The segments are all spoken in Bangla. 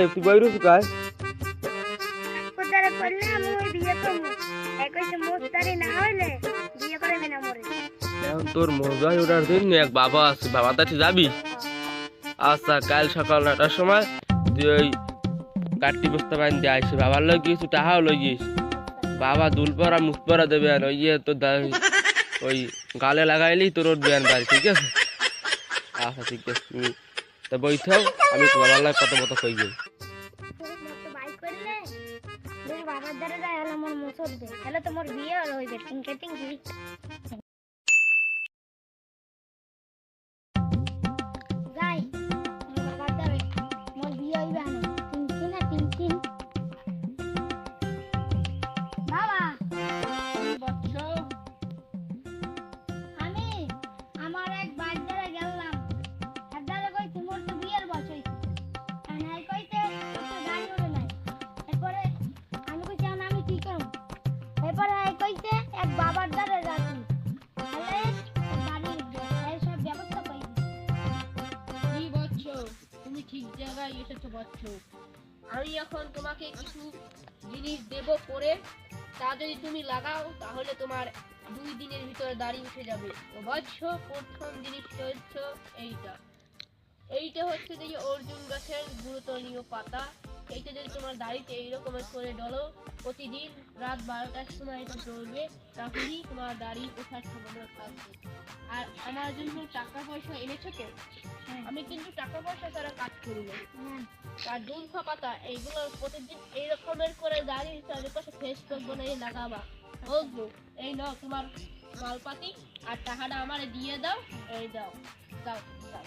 বলে তুই বইরুস কায় কোদারে করলে আমি ওই বিয়ে করব একইসে মোস্তারি না হইলে বিয়ে করবে না মরে এখন তোর মজাই ওঠার দিন এক বাবা আছে বাবা কাছে যাবি আচ্ছা কাল সকাল 9টার সময় তুই ওই কাটটি বস্তা বাইন দিয়ে আসি বাবার লই কিছু টাকাও লই গিয়েছিস বাবা দুলপরা মুখপরা দেবে আর ওই তো ওই গালে লাগাইলি তোর উঠবে আর বাড়ি ঠিক আছে আচ্ছা ঠিক আছে তুমি তা বইথাও আমি বাবার লাগে কত কত কই যাই বাই করলে যদি বাবার দ্বারা যায় হলে আমার মোসর দে তাহলে তোমার বিয়ে আর হইবে টিংকে টিংকি যাই বাবার দ্বারা মোর বিয়ে হইবে না টিংকি না টিংকি বাবা আমি আমার এক বাড়িতে গেলাম একদারে কইছি মোর তো বিয়ের বছর আর নাই কইতে তো গাড়ি ওরে নাই এরপরে আমি কইছি আমি কি করব এরপরে এই কইতে এক বাবার দ্বারে যাচ্ছি তাহলে গাড়ি এই সব ব্যবস্থা কই কি বলছো তুমি ঠিক জায়গায় এসেছো বলছো আমি এখন তোমাকে কিছু জিনিস দেব করে তা যদি তুমি লাগাও তাহলে তোমার 2 দিনের ভিতরে দাড়ি উঠে যাবে তো বলছো প্রথম জিনিসটা হচ্ছে এইটা হচ্ছে যে অর্জুন গাছের গুরুত্বনীয় পাতা এইটা যদি তোমার দাড়িতে এইরকমের করে ডলো প্রতিদিন রাত 12টার সময় এটা ডলবে তাহলেই তোমার দাড়ি ওঠার সম্ভাবনা থাকবে আর আমার জন্য টাকা পয়সা এনেছো তো আমি কিন্তু টাকা পয়সা ছাড়া কাজ করি না আর দুলফা পাতা এইগুলো প্রতিদিন এইরকমের করে দাড়ি চারিপাশে ফেস করবো না এই লাগাবা বুঝবো এই নাও তোমার মালপাতি আর টাকাটা আমারে দিয়ে দাও এই দাও দাও দাও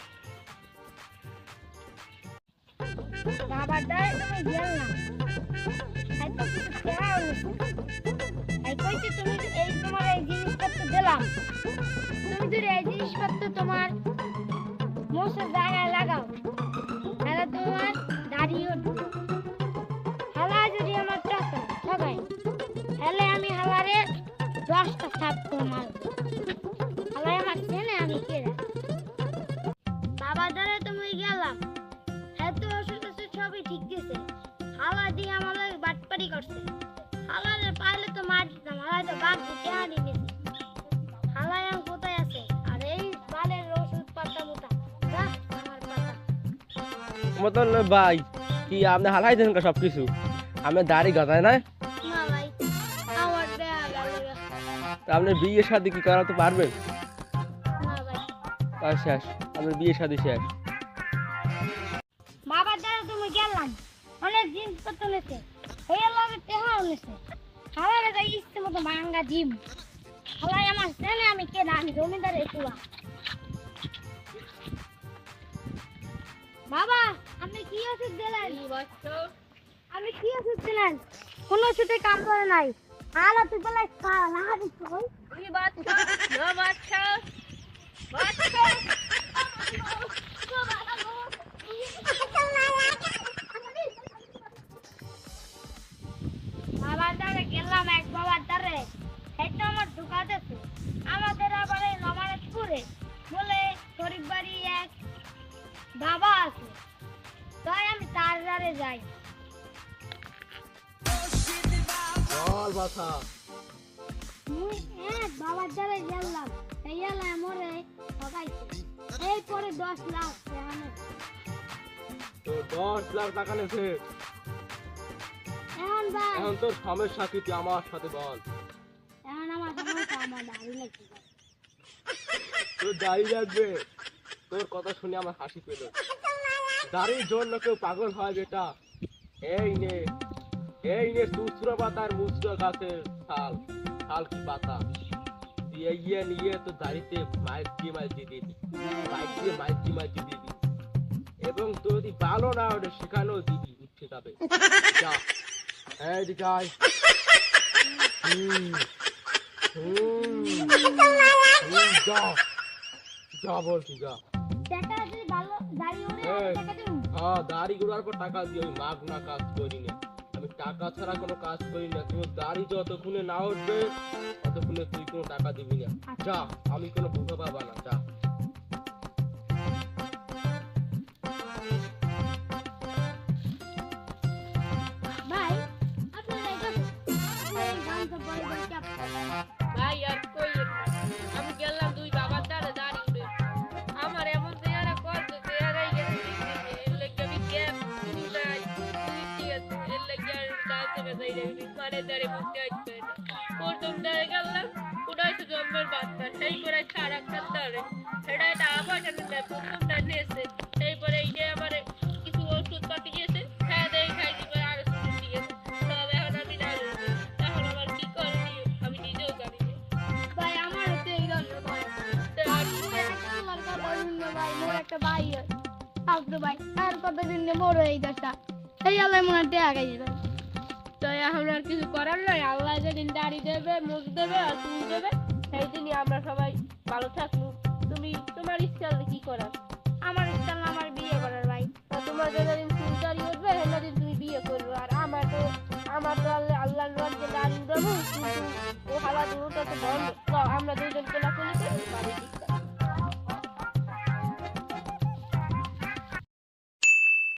বাবার দ্বারে তুমি গেল না এই তো কিছু খেয়াল এই কইছি তুমি এই তোমার এই জিনিসপত্র দিলাম তুমি যদি এই জিনিসপত্র তোমার মোষের জায়গায় লাগাও তাহলে তোমার দাড়ি উঠবে হালা যদি আমার টাকা ঠকাই তাহলে আমি হালারে 10টা থাপ্পড় মারব হালাই আমার চেনে আমি কে বাবার দ্বারে তুমি গেলাম এত ওষুধ সবই ঠিক দিছে হালা দিয়ে আমাদের বাটপারি করছে হালারে পাইলে তো মার দিতাম হালাই তো বাঘ দিতে হারি নিছে হালাই আমি কোথায় আছে আর এই বালের ওষুধ পাতা মোটা যা আমার পাতা মতন ভাই কি আপনি হালাই দেন সব কিছু আমি দাড়ি গাদায় না না ভাই আমার দেয়া গেল আপনি বিয়ে শাদী কি করাতে পারবেন না ভাই আর শেষ আপনার বিয়ে শাদী শেষ বাবার দ্বারা তুমি গেলাম অনেক জিনিসপত্র নিয়েছে এই লাগে টেহাও নিয়েছে হালারে যাই ইচ্ছে মতো ভাঙ্গা জিম হালাই আমার চেনে আমি কে না আমি জমিদার একুয়া বাবা আপনি কি ওষুধ দিলেন আমি কি ওষুধ দিলেন কোন ওষুধে কাম করে নাই হালা তুই বলে না দিচ্ছ কই তুমি বাচ্চা না বাচ্চা বাচ্চা বাবার দ্বারে গেলাম এক বাবার দ্বারে এটা আমার ঢুকাতেছে আমাদের আবার এই নবারতপুরে বলে শরীফ বাড়ি এক বাবা আছে তাই আমি তার দ্বারে যাই চল বাছা বাবার দ্বারে গেলাম এই এলাম মরে ঠকাইছে এই পরে 10 লাখ তো 10 লাখ টাকা নেছে এখন ভাই এখন তোর সমস্যা কি তুই আমার সাথে বল এখন আমার সমস্যা আমার দাড়ি লাগছে তোর দাড়ি লাগবে তোর কথা শুনে আমার হাসি পেল দাড়ির জন্য কেউ পাগল হয় বেটা এই নে সুসরা পাতার মুসরা গাছের ছাল ছাল কি পাতা দিয়ে নিয়ে তো দাড়িতে মাইক দিয়ে দিবি মাইক দিয়ে দিবি এবং তোর যদি ভালো না ওটা শেখানো দিবি উঠে যাবে যা এই দিকাই যা যা বলছি যা টাকা যদি ভালো দাড়ি ওরে টাকা দেব হ্যাঁ দাড়ি গুড়ার পর টাকা দিয়ে আমি মাগ না কাজ করি না আমি টাকা ছাড়া কোনো কাজ করি না তোর দাড়ি যতক্ষণে না উঠবে ততক্ষণে তুই কোনো টাকা দিবি না যা আমি কোনো ভুকা পাবা না যা মানের দ্বারে বুঝতে আসবে না। প্রথম দ্বারে গেলাম, ওটাই তো জন্মের বাচ্চা, সেই করে ছাড়া খান দ্বারে সেটা এটা আবার প্রথম দ্বার নিয়েছে, সেই পরে এই যে আমার কিছু ওষুধ পাতি দিয়েছে, হ্যাঁ দেয় খাইছি পরে আরো ওষুধ দিয়েছে। তবে এখন আমি না জানি, এখন আমার কি করণীয় আমি নিজেও জানি না। ভাই আমার হচ্ছে এই ধরনের ভয়। তোমার কথা শুনলে ভাই মোর একটা ভাই হয় আসতো ভাই, তার কথা শুনলে মোর এই দশা, এই আল্লাহ মনে হয় টেয়া খাইছে ভাই। তো এখন আর কিছু করার নয়, আল্লাহ যেদিন দাড়ি দেবে, মুখ দেবে আর চুল দেবে, সেই দিনই আমরা সবাই ভালো থাকবো। তুমি তোমার ইচ্ছা হলে কি করার? আমার ইচ্ছা না আমার বিয়ে করার ভাই। তো তোমার যেদিন চুল দাড়ি উঠবে সেদিন তুমি বিয়ে করবে। আর আমার তো আল্লাহ আল্লাহর রহমতে দাড়ি উঠাবো, কিন্তু ও হালা দুটো তো বন্ধ। তো আমরা দুজন কোলা